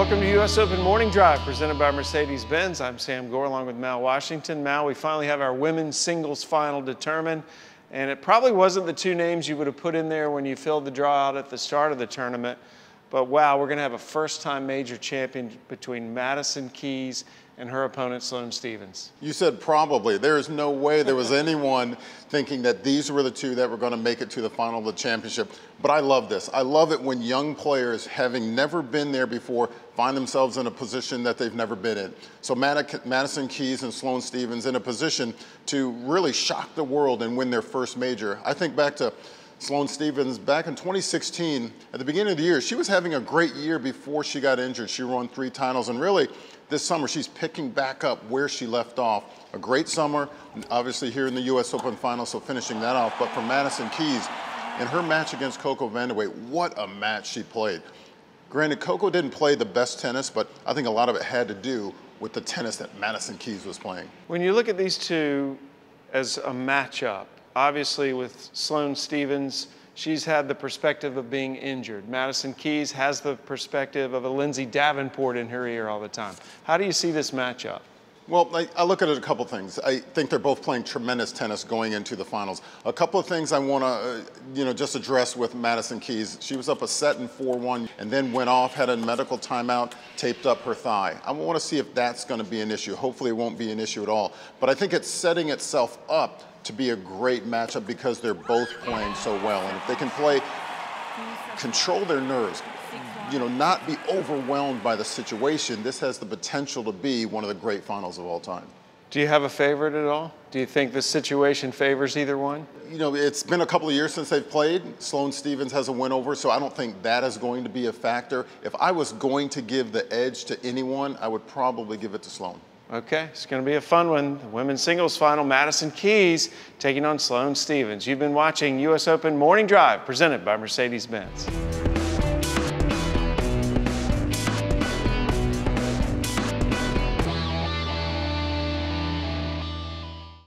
Welcome to U.S. Open Morning Drive, presented by Mercedes-Benz. I'm Sam Gore, along with Mal Washington. Mal, we finally have our women's singles final determined, and it probably wasn't the two names you would have put in there when you filled the draw out at the start of the tournament, but wow, we're going to have a first-time major champion between Madison Keys and her opponent, Sloane Stephens. You said probably. There is no way there was anyone thinking that these were the two that were going to make it to the final of the championship. But I love this. I love it when young players, having never been there before, find themselves in a position that they've never been in. So Madison Keys and Sloane Stephens in a position to really shock the world and win their first major. I think back to Sloane Stephens back in 2016, at the beginning of the year, she was having a great year before she got injured. She won 3 titles, and really this summer she's picking back up where she left off. A great summer, obviously here in the U.S. Open final, so finishing that off. But for Madison Keys, in her match against Coco Vandeweghe, what a match she played. Granted, Coco didn't play the best tennis, but I think a lot of it had to do with the tennis that Madison Keys was playing. When you look at these two as a matchup, obviously with Sloane Stephens, she's had the perspective of being injured. Madison Keys has the perspective of a Lindsay Davenport in her ear all the time. How do you see this matchup? Well, I look at it a couple things. I think they're both playing tremendous tennis going into the finals. A couple of things I want to, just address with Madison Keys. She was up a set in 4-1 and then went off, had a medical timeout, taped up her thigh. I want to see if that's going to be an issue. Hopefully it won't be an issue at all. But I think it's setting itself up to be a great matchup because they're both playing so well. And if they can control their nerves, not be overwhelmed by the situation, this has the potential to be one of the great finals of all time. Do you have a favorite at all? Do you think the situation favors either one? It's been a couple of years since they've played. Sloane Stephens has a win over, so I don't think that is going to be a factor. If I was going to give the edge to anyone, I would probably give it to Sloane. Okay, it's going to be a fun one. The women's singles final, Madison Keys taking on Sloane Stephens. You've been watching U.S. Open Morning Drive, presented by Mercedes-Benz.